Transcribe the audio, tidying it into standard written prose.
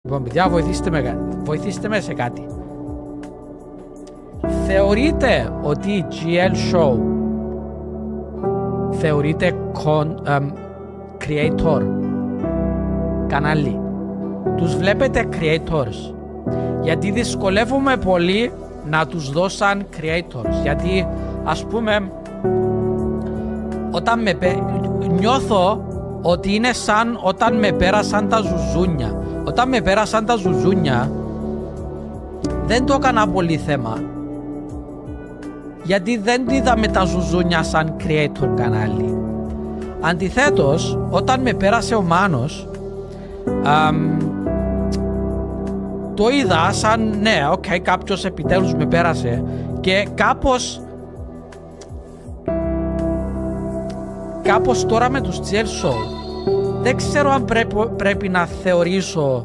Λοιπόν, παιδιά, βοηθήστε με σε κάτι. Θεωρείτε ότι η GL Show θεωρείται creator κανάλι? Τους βλέπετε creators? Γιατί δυσκολεύομαι πολύ να τους δω σαν creators. Γιατί ας πούμε όταν νιώθω ότι είναι σαν όταν με πέρασαν τα ζουζούνια. Όταν με πέρασαν τα ζουζούνια δεν το έκανα πολύ θέμα, γιατί δεν είδαμε τα ζουζούνια σαν creator κανάλι. Αντιθέτως, όταν με πέρασε ο Μάνος, το είδα σαν ναι, κάποιος επιτέλους με πέρασε, και κάπως τώρα με τους GL Show δεν ξέρω αν πρέπει να θεωρήσω